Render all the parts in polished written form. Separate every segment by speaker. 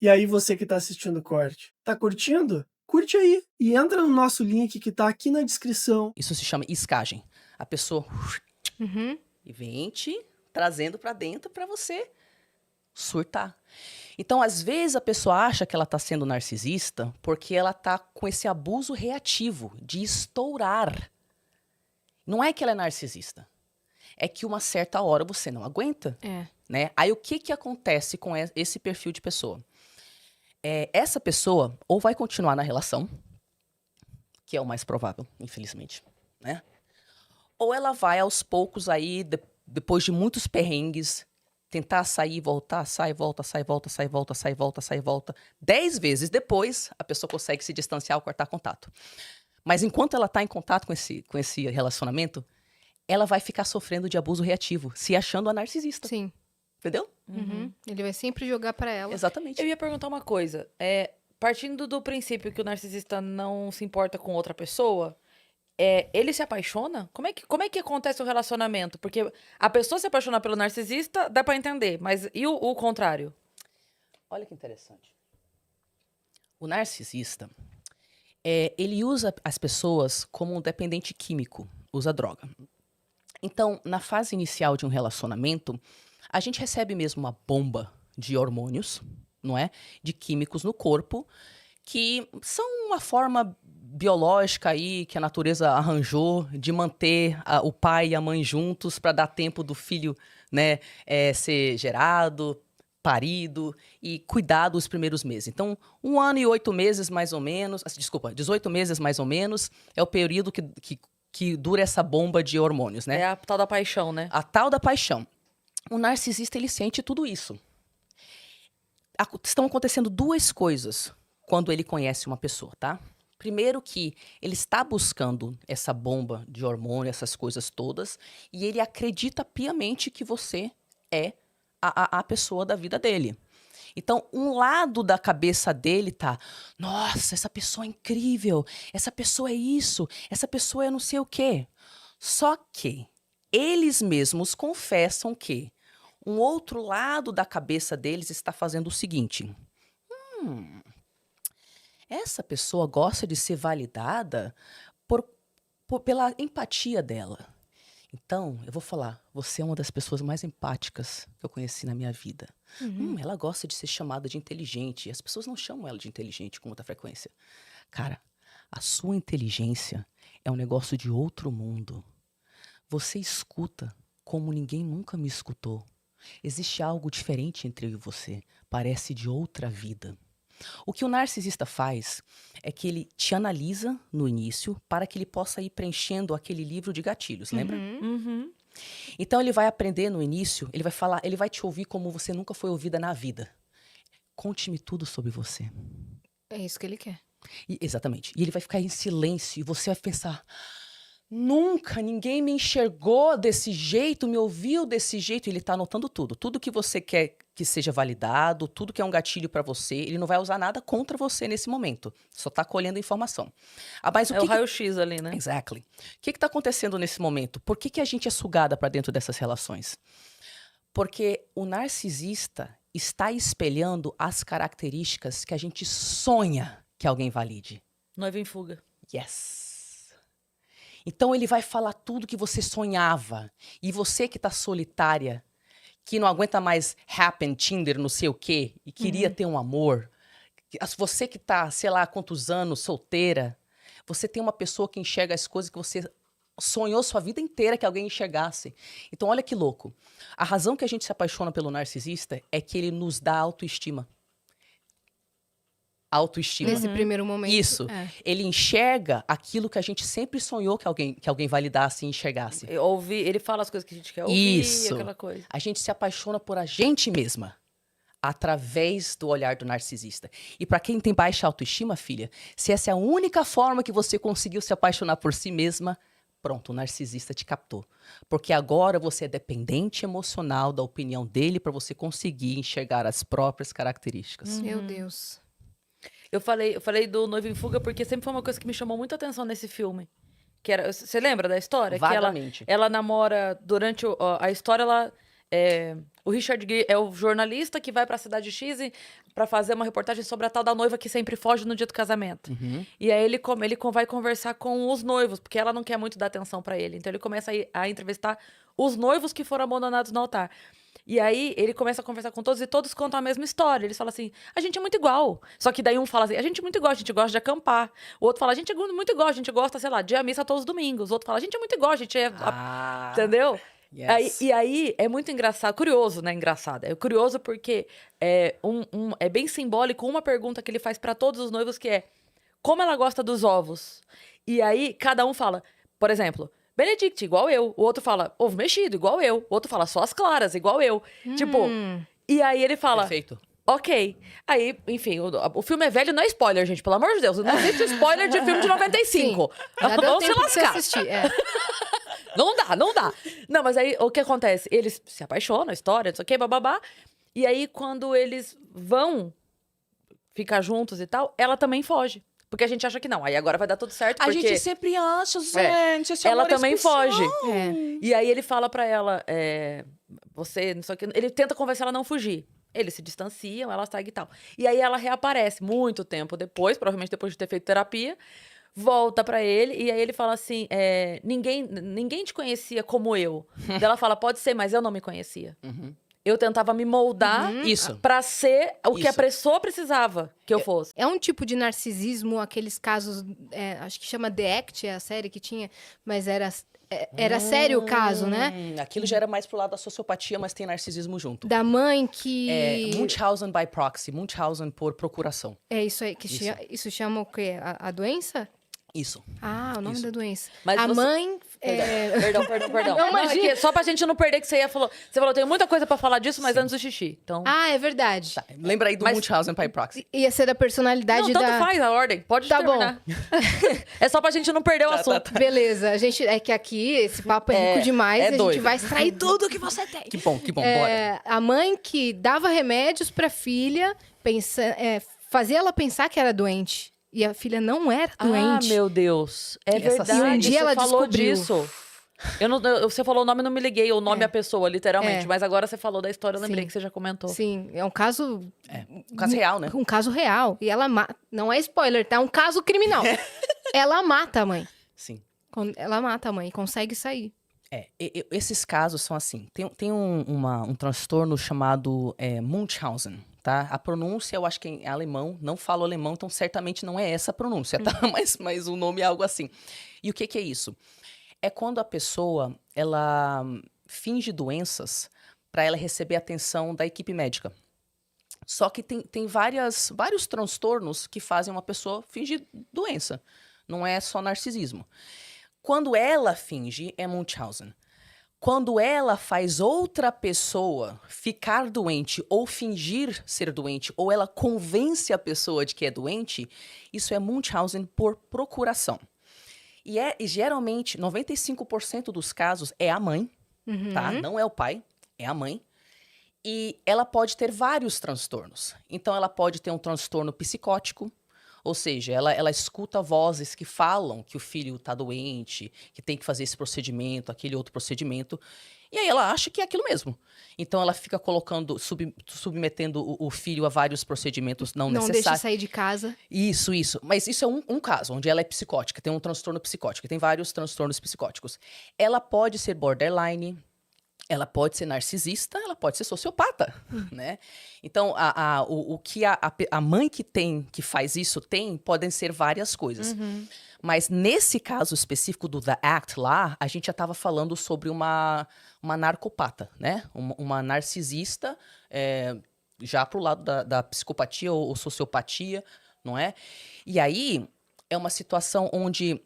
Speaker 1: E aí você que tá assistindo o corte, tá curtindo? Curte aí e entra no nosso link que tá aqui na descrição.
Speaker 2: Isso se chama iscagem. A pessoa
Speaker 3: Uhum.
Speaker 2: e vem te trazendo pra dentro pra você surtar. Então, às vezes, a pessoa acha que ela tá sendo narcisista porque ela tá com esse abuso reativo de estourar. Não é que ela é narcisista. É que uma certa hora você não aguenta,
Speaker 3: É.
Speaker 2: né? Aí, o que que acontece com esse perfil de pessoa? Essa pessoa ou vai continuar na relação, que é o mais provável, infelizmente, né? Ou ela vai aos poucos aí, depois de muitos perrengues, tentar sair, voltar, sai, volta, sai, volta, sai, volta, sai, volta, sai, volta. 10 vezes depois, a pessoa consegue se distanciar ou cortar contato. Mas enquanto ela está em contato com esse relacionamento, ela vai ficar sofrendo de abuso reativo, se achando a narcisista.
Speaker 3: Sim.
Speaker 2: Entendeu?
Speaker 3: Uhum. Ele vai sempre jogar pra ela.
Speaker 2: Exatamente.
Speaker 4: Eu ia perguntar uma coisa. Partindo do princípio que o narcisista não se importa com outra pessoa, ele se apaixona? Como é que acontece o relacionamento? Porque a pessoa se apaixonar pelo narcisista, dá pra entender. Mas e o contrário?
Speaker 2: Olha que interessante. O narcisista, ele usa as pessoas como um dependente químico, usa droga. Então, na fase inicial de um relacionamento, a gente recebe mesmo uma bomba de hormônios, não é? De químicos no corpo, que são uma forma biológica aí que a natureza arranjou de manter o pai e a mãe juntos para dar tempo do filho, né, ser gerado, parido e cuidado os primeiros meses. Então, 1 ano e 8 meses mais ou menos, 18 meses mais ou menos, é o período que dura essa bomba de hormônios, né?
Speaker 4: É a tal da paixão, né?
Speaker 2: A tal da paixão. O narcisista, ele sente tudo isso. Estão acontecendo 2 coisas quando ele conhece uma pessoa, tá? Primeiro que ele está buscando essa bomba de hormônio, essas coisas todas, e ele acredita piamente que você é a pessoa da vida dele. Então, um lado da cabeça dele tá, nossa, essa pessoa é incrível, essa pessoa é isso, essa pessoa é não sei o quê. Só que eles mesmos confessam que um outro lado da cabeça deles está fazendo o seguinte: essa pessoa gosta de ser validada pela empatia dela. Então, eu vou falar, você é uma das pessoas mais empáticas que eu conheci na minha vida. Ela gosta de ser chamada de inteligente. As pessoas não chamam ela de inteligente com muita frequência. Cara, a sua inteligência é um negócio de outro mundo. Você escuta como ninguém nunca me escutou. Existe algo diferente entre eu e você. Parece de outra vida. O que o narcisista faz é que ele te analisa no início para que ele possa ir preenchendo aquele livro de gatilhos, lembra?
Speaker 4: Uhum.
Speaker 2: Então ele vai aprender no início, ele vai falar, ele vai te ouvir como você nunca foi ouvida na vida. Conte-me tudo sobre você.
Speaker 3: É isso que ele quer.
Speaker 2: Exatamente. E ele vai ficar em silêncio e você vai pensar: nunca ninguém me enxergou desse jeito, me ouviu desse jeito. E ele tá anotando tudo. Tudo que você quer que seja validado, tudo que é um gatilho pra você, ele não vai usar nada contra você nesse momento. Só tá colhendo informação. Mas
Speaker 4: É o raio-x ali, né?
Speaker 2: Exactly. O que tá acontecendo nesse momento? Por que a gente é sugada pra dentro dessas relações? Porque o narcisista está espelhando as características que a gente sonha que alguém valide.
Speaker 4: Noiva em fuga.
Speaker 2: Yes. Então ele vai falar tudo que você sonhava. E você que tá solitária, que não aguenta mais Happn, Tinder, não sei o quê, e queria ter um amor. Você que tá, sei lá, há quantos anos, solteira, você tem uma pessoa que enxerga as coisas que você sonhou sua vida inteira que alguém enxergasse. Então olha que louco. A razão que a gente se apaixona pelo narcisista é que ele nos dá autoestima. Autoestima.
Speaker 3: Nesse primeiro momento.
Speaker 2: Isso. Ele enxerga aquilo que a gente sempre sonhou que alguém validasse e enxergasse.
Speaker 4: Ele fala as coisas que a gente quer ouvir,
Speaker 2: Isso.
Speaker 4: aquela coisa.
Speaker 2: A gente se apaixona por a gente mesma através do olhar do narcisista. E para quem tem baixa autoestima, filha, se essa é a única forma que você conseguiu se apaixonar por si mesma, pronto, o narcisista te captou. Porque agora você é dependente emocional da opinião dele para você conseguir enxergar as próprias características.
Speaker 3: Meu Deus.
Speaker 4: Eu falei do Noiva em Fuga porque sempre foi uma coisa que me chamou muita atenção nesse filme. Que era, você lembra da história?
Speaker 2: Vagamente.
Speaker 4: Que ela namora durante a história, O Richard Gere é o jornalista que vai pra cidade X pra fazer uma reportagem sobre a tal da noiva que sempre foge no dia do casamento. E aí vai conversar com os noivos, porque ela não quer muito dar atenção pra ele. Então ele começa a entrevistar os noivos que foram abandonados no altar. E aí ele começa a conversar com todos e todos contam a mesma história. Eles falam assim, a gente é muito igual. Só que daí um fala assim, a gente é muito igual, a gente gosta de acampar. O outro fala, a gente é muito igual, a gente gosta, sei lá, de ir à missa todos os domingos. O outro fala, a gente é muito igual, a gente é... Entendeu?
Speaker 2: Yes.
Speaker 4: Aí é muito engraçado, curioso, né? Engraçado. É curioso porque é bem simbólico uma pergunta que ele faz pra todos os noivos que é como ela gosta dos ovos. E aí cada um fala, por exemplo, Benedict, igual eu. O outro fala, ovo mexido, igual eu. O outro fala, só as claras, igual eu. Tipo, e aí ele fala,
Speaker 2: Perfeito.
Speaker 4: ok. Aí, enfim, o filme é velho, não é spoiler, gente, pelo amor de Deus. Não existe spoiler de filme de 95.
Speaker 3: Já deu
Speaker 4: Vamos se
Speaker 3: tempo de você
Speaker 4: lascar.
Speaker 3: assistir.
Speaker 4: Não dá. Não, mas aí o que acontece? Eles se apaixonam, a história, não sei o quê, bababá. E aí, quando eles vão ficar juntos e tal, ela também foge. Porque a gente acha que não. Aí agora vai dar tudo certo,
Speaker 2: A
Speaker 4: porque
Speaker 2: gente sempre acha, gente. Esse
Speaker 4: ela
Speaker 2: amor é
Speaker 4: também
Speaker 2: especial.
Speaker 4: foge.
Speaker 3: É.
Speaker 4: E aí ele fala pra ela, você, não sei o que. Ele tenta convencer ela a não fugir. Eles se distanciam, ela segue e tal. E aí ela reaparece muito tempo depois, provavelmente depois de ter feito terapia, volta pra ele, e aí ele fala assim, ninguém te conhecia como eu. Daí ela fala, pode ser, mas eu não me conhecia. Eu tentava me moldar
Speaker 2: Isso.
Speaker 4: pra ser o que a
Speaker 2: Isso.
Speaker 4: pessoa precisava que eu fosse.
Speaker 3: É um tipo de narcisismo, aqueles casos, acho que chama The Act, é a série que tinha, mas era sério o caso, né?
Speaker 2: Aquilo já era mais pro lado da sociopatia, mas tem narcisismo junto.
Speaker 3: Da mãe que...
Speaker 2: É Munchausen by proxy, Munchausen por procuração.
Speaker 3: É isso aí, que
Speaker 2: Isso.
Speaker 3: isso chama o quê? A doença?
Speaker 2: Isso.
Speaker 3: Ah, o nome
Speaker 2: Isso.
Speaker 3: da doença.
Speaker 4: Mas
Speaker 3: a
Speaker 4: você-
Speaker 3: mãe...
Speaker 4: Perdão.
Speaker 3: Não, imagina.
Speaker 4: Só pra gente não perder que você falou, tenho muita coisa pra falar disso, mas antes do xixi. Então,
Speaker 3: Ah, é verdade.
Speaker 2: Tá, lembra aí do
Speaker 4: Mas-
Speaker 2: Munchausen by proxy.
Speaker 3: Ia ser da personalidade
Speaker 4: não, tanto
Speaker 3: da...
Speaker 4: faz a ordem, pode
Speaker 3: Tá
Speaker 4: terminar. É só pra gente não perder o assunto.
Speaker 3: Beleza, é que aqui esse papo é rico demais
Speaker 4: é
Speaker 3: e a gente
Speaker 4: doido.
Speaker 3: vai extrair tudo que você tem.
Speaker 2: Que bom, bora.
Speaker 3: A mãe que dava remédios pra filha, fazia ela pensar que era doente. E a filha não era doente.
Speaker 4: Ah, meu Deus. É
Speaker 2: E essa
Speaker 4: verdade.
Speaker 2: série-
Speaker 3: E um dia
Speaker 4: você
Speaker 3: ela
Speaker 4: falou
Speaker 3: descobriu.
Speaker 4: disso. Você falou o nome, eu não me liguei. O nome é a pessoa, literalmente.
Speaker 3: É.
Speaker 4: Mas agora você falou da história, eu lembrei
Speaker 3: Sim.
Speaker 4: que você já comentou.
Speaker 3: Sim, é um caso...
Speaker 2: Um caso real, né?
Speaker 3: Um caso real. E ela mata... Não é spoiler, tá? É um caso criminal. Ela mata a mãe.
Speaker 2: Sim.
Speaker 3: Ela mata a mãe e consegue sair.
Speaker 2: Esses casos são assim. Tem um transtorno chamado Munchausen, tá? A pronúncia, eu acho que é alemão, não falo alemão, então certamente não é essa a pronúncia, tá? Mas o nome é algo assim. E o que é isso? É quando a pessoa, ela finge doenças para ela receber atenção da equipe médica. Só que tem vários transtornos que fazem uma pessoa fingir doença. Não é só narcisismo. Quando ela finge, é Munchausen. Quando ela faz outra pessoa ficar doente ou fingir ser doente, ou ela convence a pessoa de que é doente, isso é Munchausen por procuração. E geralmente, 95% dos casos é a mãe, tá? Não é o pai, é a mãe. E ela pode ter vários transtornos. Então, ela pode ter um transtorno psicótico, ou seja, ela escuta vozes que falam que o filho está doente, que tem que fazer esse procedimento, aquele outro procedimento, e aí ela acha que é aquilo mesmo. Então ela fica submetendo o filho a vários procedimentos não
Speaker 3: Não deixa
Speaker 2: necessários.
Speaker 3: sair de casa.
Speaker 2: Isso. Mas isso é um caso, onde ela é psicótica, tem um transtorno psicótico, tem vários transtornos psicóticos. Ela pode ser borderline, ela pode ser narcisista, ela pode ser sociopata, né? Então, o que a mãe que faz isso podem ser várias coisas. Mas nesse caso específico do The Act lá, a gente já estava falando sobre uma narcopata, né? Uma narcisista, já pro lado da psicopatia ou sociopatia, não é? E aí, é uma situação onde...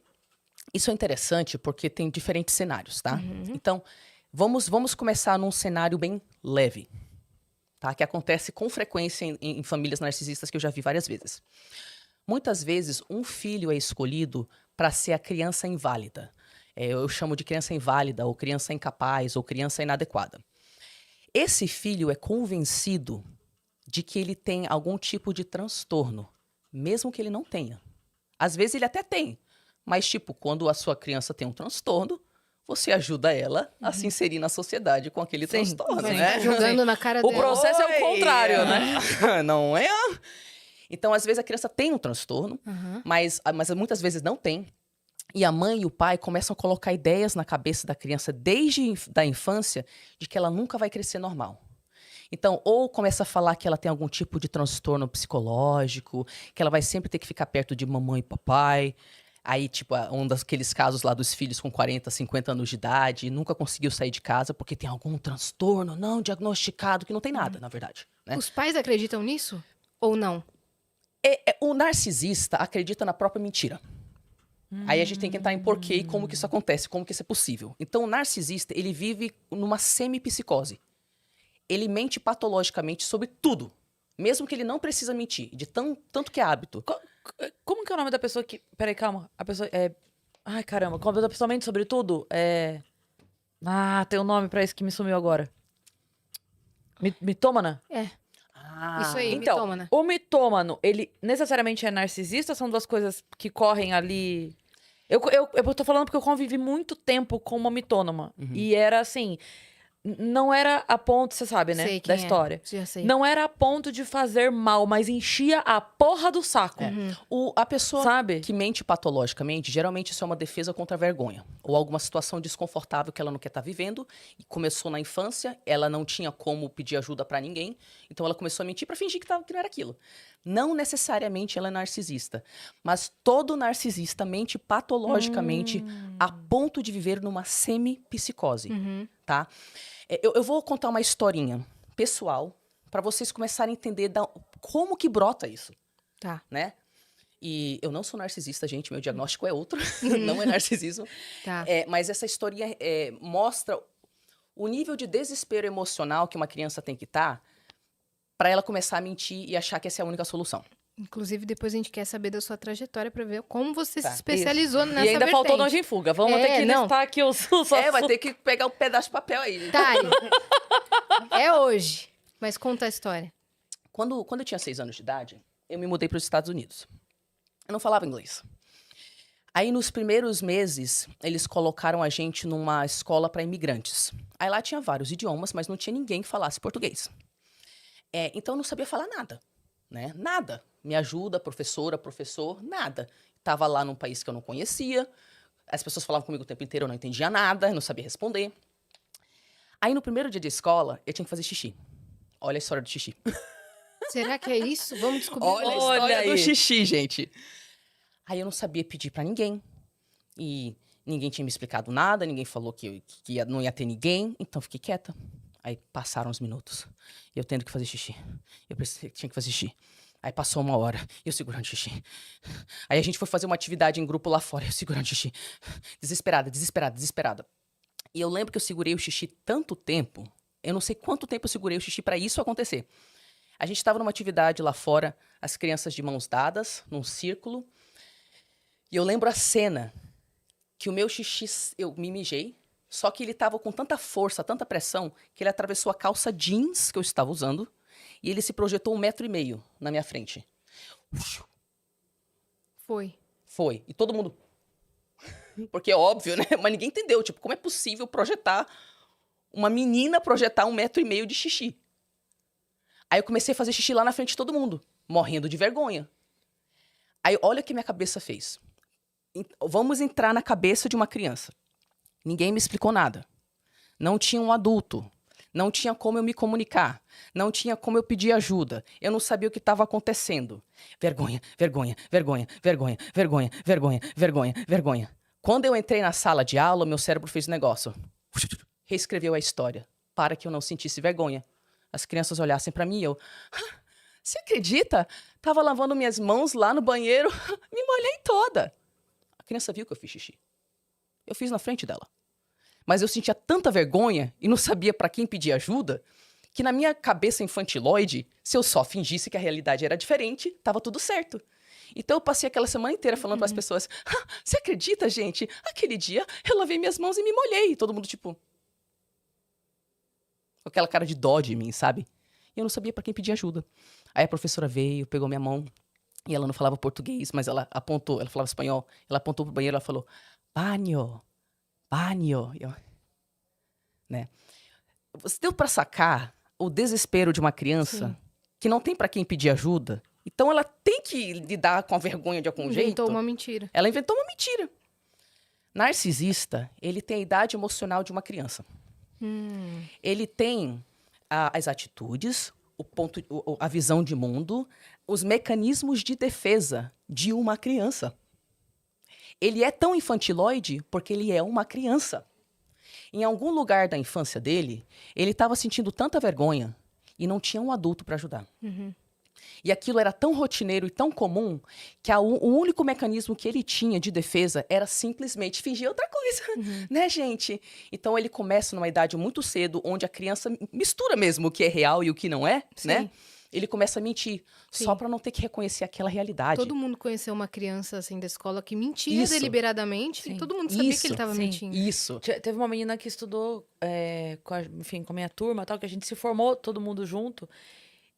Speaker 2: Isso é interessante porque tem diferentes cenários, tá? Então... Vamos começar num cenário bem leve, tá? Que acontece com frequência em famílias narcisistas que eu já vi várias vezes. Muitas vezes, um filho é escolhido para ser a criança inválida. Eu chamo de criança inválida, ou criança incapaz, ou criança inadequada. Esse filho é convencido de que ele tem algum tipo de transtorno, mesmo que ele não tenha. Às vezes ele até tem, mas tipo, quando a sua criança tem um transtorno, você ajuda ela a se inserir na sociedade com aquele
Speaker 4: Sim,
Speaker 2: transtorno,
Speaker 3: Vai
Speaker 2: né?
Speaker 3: ficar jogando na cara
Speaker 4: O
Speaker 3: dela.
Speaker 4: processo é o
Speaker 2: Oi!
Speaker 4: contrário, né?
Speaker 2: Não é? Então, às vezes, a criança tem um transtorno,
Speaker 3: Aham.
Speaker 2: mas muitas vezes não tem. E a mãe e o pai começam a colocar ideias na cabeça da criança desde da infância de que ela nunca vai crescer normal. Então, ou começa a falar que ela tem algum tipo de transtorno psicológico, que ela vai sempre ter que ficar perto de mamãe e papai. Aí, tipo, um daqueles casos lá dos filhos com 40, 50 anos de idade, nunca conseguiu sair de casa porque tem algum transtorno não diagnosticado, que não tem nada, na verdade, né?
Speaker 3: Os pais acreditam nisso? Ou não?
Speaker 2: O narcisista acredita na própria mentira. Aí a gente tem que entrar em porquê e como que isso acontece, como que isso é possível. Então, o narcisista, ele vive numa semi-psicose. Ele mente patologicamente sobre tudo, mesmo que ele não precisa mentir, de tanto que é hábito.
Speaker 4: Como que é o nome da pessoa que... Peraí, calma. A pessoa é... Ai, caramba. Como a pessoa mente sobre tudo? Ah, tem um nome pra isso que me sumiu agora. Mitômana?
Speaker 3: É,
Speaker 2: Ah,
Speaker 3: isso aí,
Speaker 4: Então,
Speaker 3: mitômana.
Speaker 4: o mitômano, ele necessariamente é narcisista? São duas coisas que correm ali... Eu tô falando porque eu convivi muito tempo com uma mitônoma. E era assim... Não era a ponto, você sabe, né?
Speaker 3: Sei
Speaker 4: Da
Speaker 3: quem é.
Speaker 4: história.
Speaker 3: Já sei.
Speaker 4: Não era a ponto de fazer mal, mas enchia a porra do saco.
Speaker 2: A pessoa
Speaker 4: Sabe?
Speaker 2: que mente patologicamente, geralmente isso é uma defesa contra a vergonha. Ou alguma situação desconfortável que ela não quer estar vivendo. E começou na infância, ela não tinha como pedir ajuda pra ninguém. Então ela começou a mentir pra fingir que não era aquilo. Não necessariamente ela é narcisista. Mas todo narcisista mente patologicamente a ponto de viver numa semi-psicose, tá? Eu vou contar uma historinha pessoal pra vocês começarem a entender como que brota isso,
Speaker 3: Tá.
Speaker 2: né? E eu não sou narcisista, gente, meu diagnóstico é outro, não é narcisismo.
Speaker 3: Tá.
Speaker 2: Mas essa historinha mostra o nível de desespero emocional que uma criança tem que estar para ela começar a mentir e achar que essa é a única solução.
Speaker 3: Inclusive, depois a gente quer saber da sua trajetória pra ver como você
Speaker 2: Tá,
Speaker 3: se especializou nessa
Speaker 4: E ainda faltou
Speaker 3: vertente.
Speaker 4: Nós em Fuga. Vamos ter que
Speaker 3: não.
Speaker 4: listar aqui os
Speaker 2: Vai ter que pegar um pedaço de papel aí.
Speaker 3: Tari, é hoje. Mas conta a história.
Speaker 2: Quando eu tinha 6 anos de idade, eu me mudei para os Estados Unidos. Eu não falava inglês. Aí, nos primeiros meses, eles colocaram a gente numa escola para imigrantes. Aí lá tinha vários idiomas, mas não tinha ninguém que falasse português. Então, eu não sabia falar nada, né? Nada. Me ajuda, professora, professor, nada. Tava lá num país que eu não conhecia. As pessoas falavam comigo o tempo inteiro, eu não entendia nada, eu não sabia responder. Aí, no primeiro dia de escola, eu tinha que fazer xixi. Olha a história do xixi.
Speaker 3: Será que é isso? Vamos descobrir.
Speaker 2: Olha a
Speaker 4: Olha
Speaker 2: história do
Speaker 4: aí.
Speaker 2: xixi, gente. Aí eu não sabia pedir pra ninguém. E ninguém tinha me explicado nada, ninguém falou que não ia ter ninguém, então eu fiquei quieta. Aí passaram uns minutos. E eu tendo que fazer xixi. Eu tinha que fazer xixi. Aí passou 1 hora, e eu segurando xixi. Aí a gente foi fazer uma atividade em grupo lá fora, eu segurando xixi. Desesperada, desesperada, desesperada. E eu lembro que eu segurei o xixi tanto tempo, eu não sei quanto tempo eu segurei o xixi pra isso acontecer. A gente estava numa atividade lá fora, as crianças de mãos dadas, num círculo. E eu lembro a cena que o meu xixi, eu me mijei, só que ele tava com tanta força, tanta pressão, que ele atravessou a calça jeans que eu estava usando e ele se projetou 1,5 metro na minha frente.
Speaker 3: Foi.
Speaker 2: Foi. E todo mundo... Porque é óbvio, né? Mas ninguém entendeu. Tipo, como é possível uma menina projetar 1,5 metro de xixi? Aí eu comecei a fazer xixi lá na frente de todo mundo, morrendo de vergonha. Aí olha o que minha cabeça fez. Vamos entrar na cabeça de uma criança. Ninguém me explicou nada. Não tinha um adulto. Não tinha como eu me comunicar. Não tinha como eu pedir ajuda. Eu não sabia o que estava acontecendo. Vergonha, vergonha, vergonha, vergonha, vergonha, vergonha, vergonha, vergonha. Quando eu entrei na sala de aula, meu cérebro fez um negócio. Reescreveu a história para que eu não sentisse vergonha. As crianças olhassem para mim e eu... Você acredita? Tava lavando minhas mãos lá no banheiro, me molhei toda. A criança viu que eu fiz xixi. Eu fiz na frente dela. Mas eu sentia tanta vergonha e não sabia pra quem pedir ajuda, que na minha cabeça infantiloide, se eu só fingisse que a realidade era diferente, tava tudo certo. Então eu passei aquela semana inteira falando pras pessoas, você acredita, gente? Aquele dia eu lavei minhas mãos e me molhei. E todo mundo tipo... com aquela cara de dó de mim, sabe? E eu não sabia pra quem pedir ajuda. Aí a professora veio, pegou minha mão, e ela não falava português, mas ela apontou, ela falava espanhol, ela apontou pro banheiro, ela falou, baño, banho, né? Você deu pra sacar o desespero de uma criança
Speaker 3: Sim.
Speaker 2: que não tem pra quem pedir ajuda? Então ela tem que lidar com a vergonha de algum jeito.
Speaker 3: Inventou uma mentira.
Speaker 2: Ela inventou uma mentira. Narcisista, ele tem a idade emocional de uma criança. Ele tem as atitudes, a visão de mundo, os mecanismos de defesa de uma criança. Ele é tão infantiloide porque ele é uma criança. Em algum lugar da infância dele, ele estava sentindo tanta vergonha e não tinha um adulto para ajudar. E aquilo era tão rotineiro e tão comum que o único mecanismo que ele tinha de defesa era simplesmente fingir outra coisa, né, gente? Então ele começa numa idade muito cedo, onde a criança mistura mesmo o que é real e o que não é, né? Ele começa a mentir, só
Speaker 3: Sim.
Speaker 2: para não ter que reconhecer aquela realidade.
Speaker 3: Todo mundo conheceu uma criança, assim, da escola que mentia
Speaker 2: Isso.
Speaker 3: deliberadamente.
Speaker 4: Sim.
Speaker 3: E todo mundo sabia que
Speaker 2: Isso.
Speaker 3: ele tava
Speaker 4: Sim.
Speaker 3: mentindo.
Speaker 2: Isso.
Speaker 4: Teve uma menina que estudou enfim, com a minha turma, tal, que a gente se formou todo mundo junto.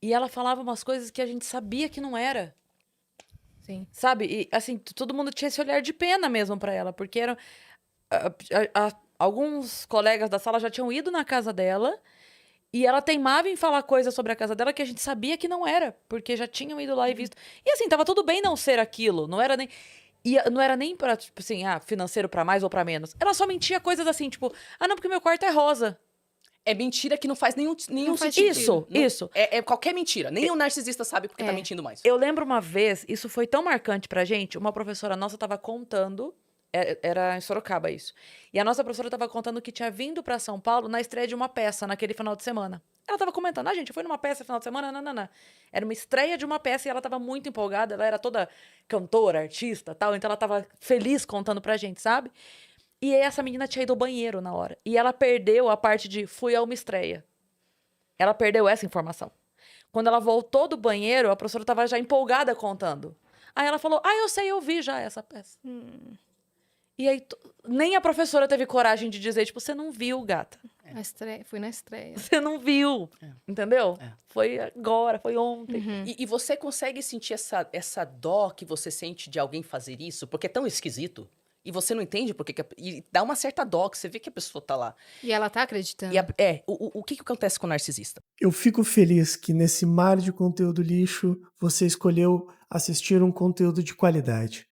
Speaker 4: E ela falava umas coisas que a gente sabia que não era.
Speaker 3: Sim.
Speaker 4: Sabe? E, assim, todo mundo tinha esse olhar de pena mesmo pra ela. Porque eram... alguns colegas da sala já tinham ido na casa dela. E ela teimava em falar coisas sobre a casa dela que a gente sabia que não era. Porque já tinham ido lá e visto. E assim, tava tudo bem não ser aquilo. Não era nem... E não era nem pra, tipo assim, financeiro pra mais ou pra menos. Ela só mentia coisas assim, tipo... Ah, não, porque meu quarto é rosa.
Speaker 2: É mentira que não faz nenhum
Speaker 3: Não faz
Speaker 2: sentido.
Speaker 3: sentido.
Speaker 4: Isso.
Speaker 2: É qualquer mentira. Nem o narcisista sabe porque tá mentindo mais.
Speaker 4: Eu lembro uma vez, isso foi tão marcante pra gente, uma professora nossa tava contando, era em Sorocaba isso, e a nossa professora tava contando que tinha vindo pra São Paulo na estreia de uma peça naquele final de semana. Ela tava comentando, gente, eu fui numa peça no final de semana, não. Era uma estreia de uma peça e ela tava muito empolgada, ela era toda cantora, artista, tal, então ela tava feliz contando pra gente, sabe? E aí essa menina tinha ido ao banheiro na hora, e ela perdeu a parte de fui a uma estreia. Ela perdeu essa informação. Quando ela voltou do banheiro, a professora estava já empolgada contando. Aí ela falou, eu sei, eu vi já essa peça. E aí, nem a professora teve coragem de dizer, tipo, você não viu, gata.
Speaker 3: A estreia, fui na estreia.
Speaker 4: Você não viu. Entendeu? Foi agora, foi ontem.
Speaker 2: E você consegue sentir essa dó que você sente de alguém fazer isso? Porque é tão esquisito. E você não entende porque... E dá uma certa dó, que você vê que a pessoa tá lá.
Speaker 3: E ela tá acreditando.
Speaker 2: E o que acontece com o narcisista?
Speaker 1: Eu fico feliz que nesse mar de conteúdo lixo você escolheu assistir um conteúdo de qualidade.